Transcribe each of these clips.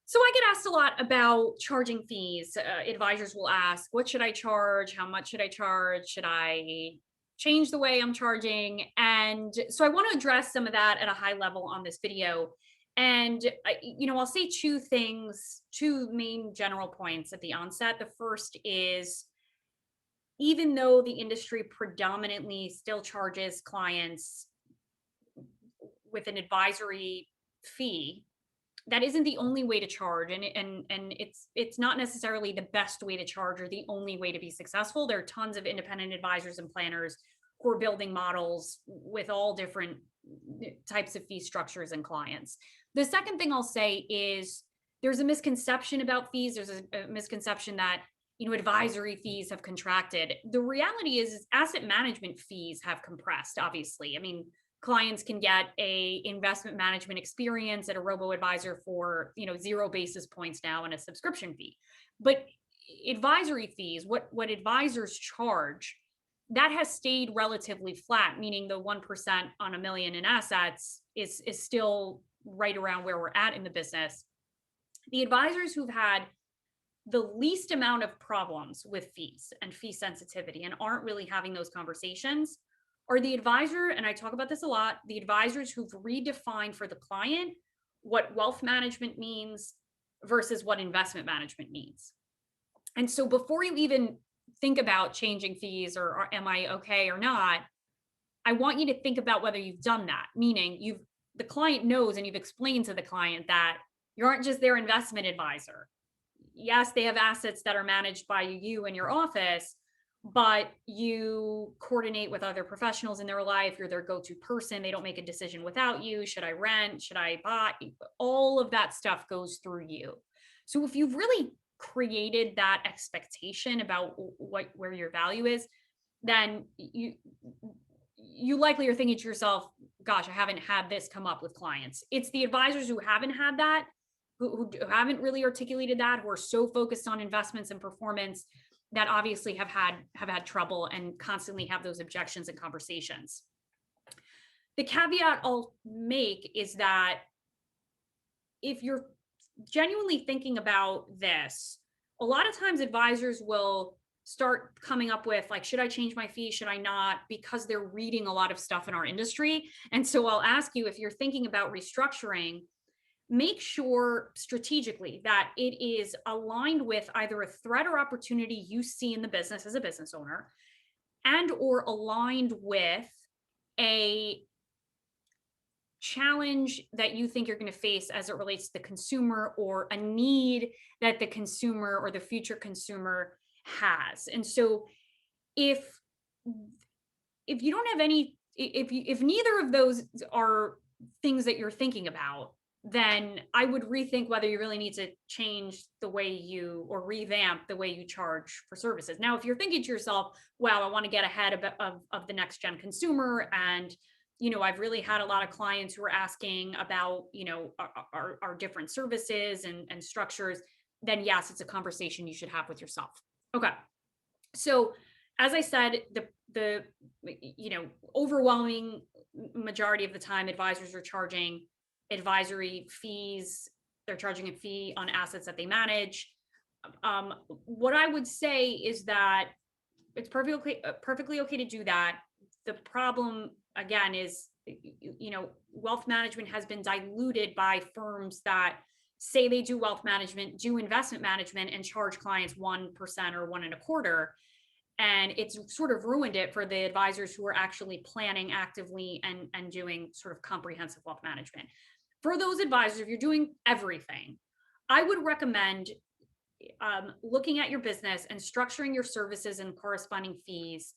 So I get asked a lot about charging fees. Advisors will ask, what should I charge? How much should I charge? Should I change the way I'm charging? And so I want to address some of that at a high level on this video. And I'll say two things, two main general points at the onset. The first is, even though the industry predominantly still charges clients with an advisory fee, that isn't the only way to charge, and it's not necessarily the best way to charge or the only way to be successful. There are tons of independent advisors and planners who are building models with all different types of fee structures and clients. The second thing I'll say is, there's a misconception about fees. There's a misconception that advisory fees have contracted. The reality is asset management fees have compressed, obviously. I mean, clients can get a investment management experience at a robo advisor for 0 basis points now and a subscription fee. But advisory fees, what advisors charge, that has stayed relatively flat, meaning the 1% on a million in assets is still right around where we're at in the business. The advisors who've had the least amount of problems with fees and fee sensitivity and aren't really having those conversations are the advisor, and I talk about this a lot, the advisors who've redefined for the client what wealth management means versus what investment management means. And so before you even think about changing fees or am I okay or not, I want you to think about whether you've done that, meaning the client knows and you've explained to the client that you aren't just their investment advisor. Yes, they have assets that are managed by you and your office, but you coordinate with other professionals in their life. You're their go-to person. They don't make a decision without you. Should I rent? Should I buy? All of that stuff goes through you. So if you've really created that expectation about where your value is, then you likely are thinking to yourself, gosh, I haven't had this come up with clients. It's the advisors who haven't had that, who haven't really articulated that, who are so focused on investments and performance, that obviously have had trouble and constantly have those objections and conversations. The caveat I'll make is that if you're genuinely thinking about this, a lot of times advisors will start coming up with, like, should I change my fee? Should I not? Because they're reading a lot of stuff in our industry. And so I'll ask you, if you're thinking about restructuring, make sure strategically that it is aligned with either a threat or opportunity you see in the business as a business owner, and or aligned with a challenge that you think you're going to face as it relates to the consumer, or a need that the consumer or the future consumer has. And so if you don't have any, if neither of those are things that you're thinking about, then I would rethink whether you really need to change the way you, or revamp the way you charge for services. Now, if you're thinking to yourself, wow, I want to get ahead of the next gen consumer, and I've really had a lot of clients who are asking about, our different services and structures, then yes, it's a conversation you should have with yourself. Okay. So as I said, the overwhelming majority of the time, advisors are charging advisory fees. They're charging a fee on assets that they manage. What I would say is that it's perfectly okay to do that. The problem, again, is wealth management has been diluted by firms that say they do wealth management, do investment management, and charge clients 1% or 1.25%. And it's sort of ruined it for the advisors who are actually planning actively and doing sort of comprehensive wealth management. For those advisors, if you're doing everything, I would recommend looking at your business and structuring your services and corresponding fees,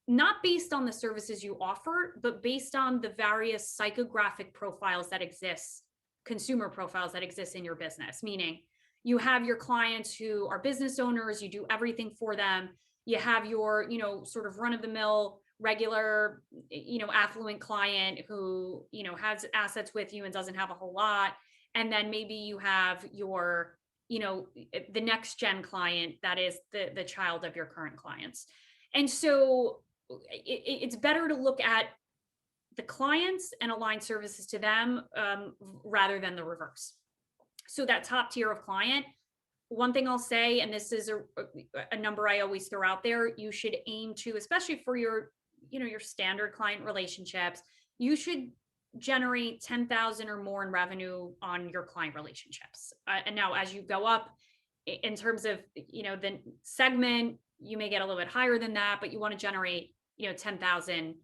not based on the services you offer, but based on the various psychographic profiles that exist, consumer profiles that exist in your business. Meaning, you have your clients who are business owners, you do everything for them. You have your, sort of run of the mill, regular, affluent client who, has assets with you and doesn't have a whole lot. And then maybe you have your, the next gen client that is the child of your current clients. And so it's better to look at the clients and align services to them, rather than the reverse. So that top tier of client, one thing I'll say, and this is a number I always throw out there, you should aim to, especially for your, your standard client relationships, you should generate 10,000 or more in revenue on your client relationships. And now as you go up in terms of, the segment, you may get a little bit higher than that, but you want to generate, 10,000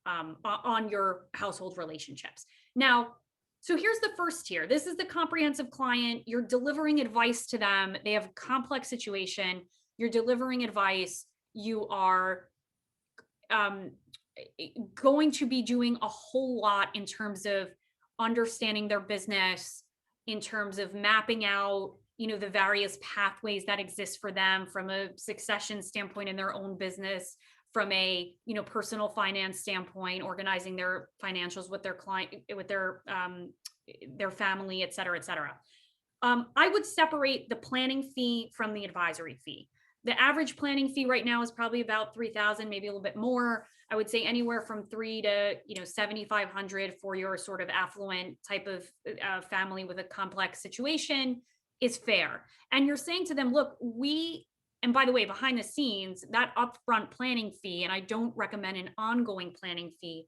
on your household relationships. Now, so here's the first tier. This is the comprehensive client. You're delivering advice to them. They have a complex situation. You're delivering advice. You are going to be doing a whole lot in terms of understanding their business, in terms of mapping out, the various pathways that exist for them from a succession standpoint in their own business, from a personal finance standpoint, organizing their financials with their client, with their family, et cetera, et cetera. I would separate the planning fee from the advisory fee. The average planning fee right now is probably about 3,000, maybe a little bit more. I would say anywhere from 3 to 7,500 for your sort of affluent type of family with a complex situation is fair. And you're saying to them, look, and by the way, behind the scenes, that upfront planning fee, and I don't recommend an ongoing planning fee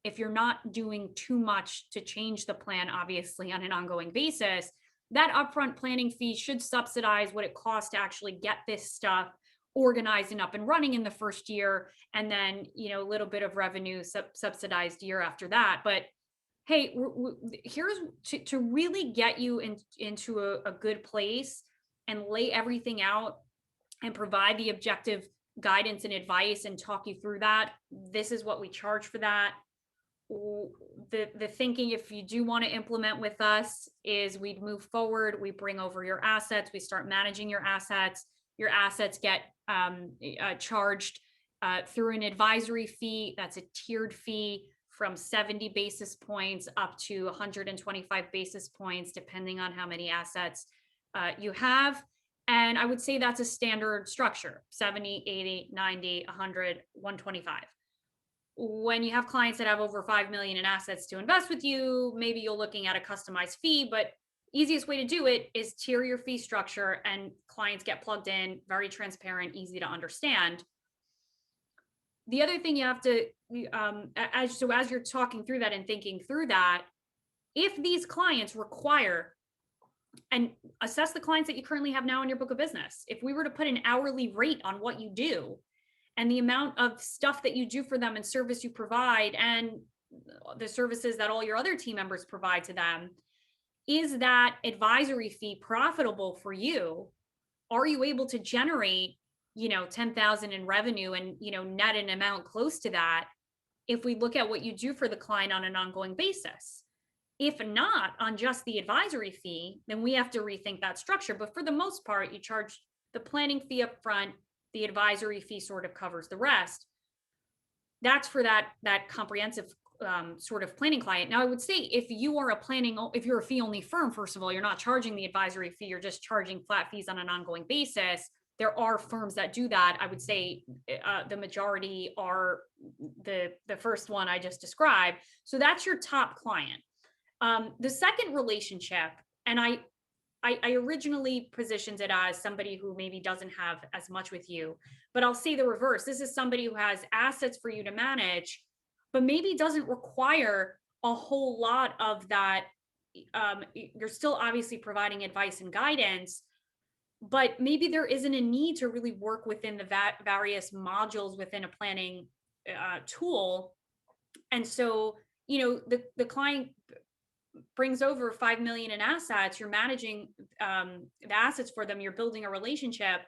if you're not doing too much to change the plan, obviously, on an ongoing basis. That upfront planning fee should subsidize what it costs to actually get this stuff organized and up and running in the first year, and then a little bit of revenue subsidized year after that. But hey, here's to really get you into a good place and lay everything out and provide the objective guidance and advice and talk you through that. This is what we charge for that. The thinking, if you do want to implement with us, is we'd move forward, we bring over your assets, we start managing your assets get charged through an advisory fee. That's a tiered fee from 70 basis points up to 125 basis points, depending on how many assets you have. And I would say that's a standard structure: 70, 80, 90, 100, 125. When you have clients that have over 5 million in assets to invest with you, maybe you're looking at a customized fee, but easiest way to do it is tier your fee structure, and clients get plugged in, very transparent, easy to understand. The other thing you have to, as you're talking through that and thinking through that, if these clients require, and assess the clients that you currently have now in your book of business. If we were to put an hourly rate on what you do and the amount of stuff that you do for them and service you provide and the services that all your other team members provide to them, is that advisory fee profitable for you? Are you able to generate, 10,000 in revenue and, net an amount close to that if we look at what you do for the client on an ongoing basis? If not, on just the advisory fee, then we have to rethink that structure. But for the most part, you charge the planning fee up front, the advisory fee sort of covers the rest. That's for that comprehensive sort of planning client. Now, I would say if you're a fee only firm, first of all, you're not charging the advisory fee, you're just charging flat fees on an ongoing basis. There are firms that do that. I would say the majority are the first one I just described. So that's your top client. The second relationship, and I originally positioned it as somebody who maybe doesn't have as much with you, but I'll say the reverse. This is somebody who has assets for you to manage, but maybe doesn't require a whole lot of that. You're still obviously providing advice and guidance, but maybe there isn't a need to really work within the various modules within a planning tool. And so, the client brings over 5 million in assets, you're managing the assets for them, you're building a relationship.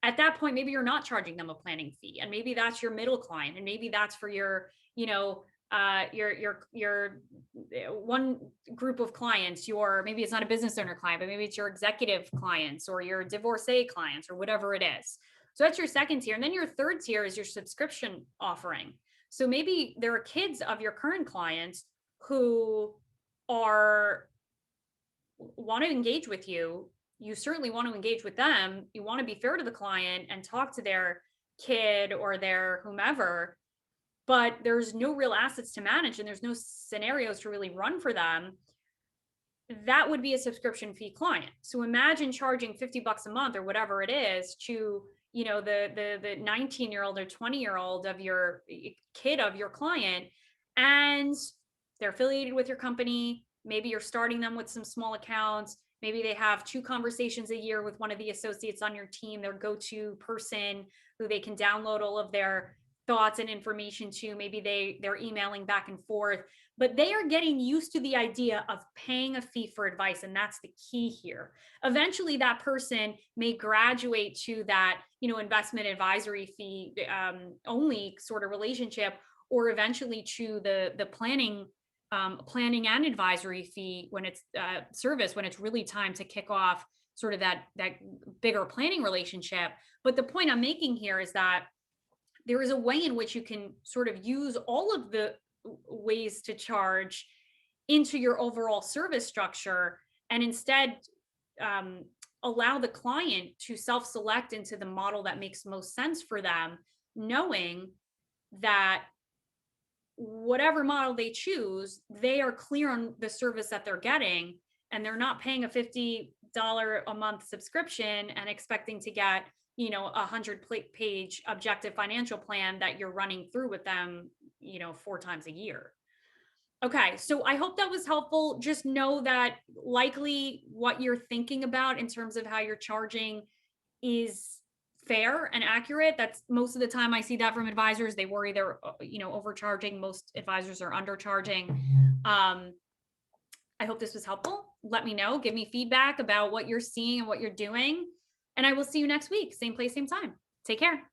At that point, maybe you're not charging them a planning fee, and maybe that's your middle client, and maybe that's for your one group of clients. Maybe it's not a business owner client, but maybe it's your executive clients or your divorcee clients or whatever it is. So that's your second tier. And then your third tier is your subscription offering. So maybe there are kids of your current clients who want to engage with you. You certainly want to engage with them. You want to be fair to the client and talk to their kid or their whomever, but there's no real assets to manage and there's no scenarios to really run for them. that would be a subscription fee client. So imagine charging 50 bucks a month or whatever it is to, the 19-year-old or 20-year-old of your kid, of your client, and they're affiliated with your company. Maybe you're starting them with some small accounts. Maybe they have 2 conversations a year with one of the associates on your team, their go-to person who they can download all of their thoughts and information to. Maybe they're emailing back and forth, but they are getting used to the idea of paying a fee for advice, and that's the key here. Eventually that person may graduate to that, investment advisory fee only sort of relationship, or eventually to the planning and advisory fee when it's service, when it's really time to kick off sort of that bigger planning relationship. But the point I'm making here is that there is a way in which you can sort of use all of the ways to charge into your overall service structure, and instead allow the client to self-select into the model that makes most sense for them, knowing that whatever model they choose, they are clear on the service that they're getting, and they're not paying a $50 a month subscription and expecting to get, a 100-page objective financial plan that you're running through with them, 4 times a year. Okay, so I hope that was helpful. Just know that likely what you're thinking about in terms of how you're charging is fair and accurate. That's most of the time I see that from advisors. They worry they're, overcharging. Most advisors are undercharging. I hope this was helpful. Let me know, give me feedback about what you're seeing and what you're doing. And I will see you next week. Same place, same time. Take care.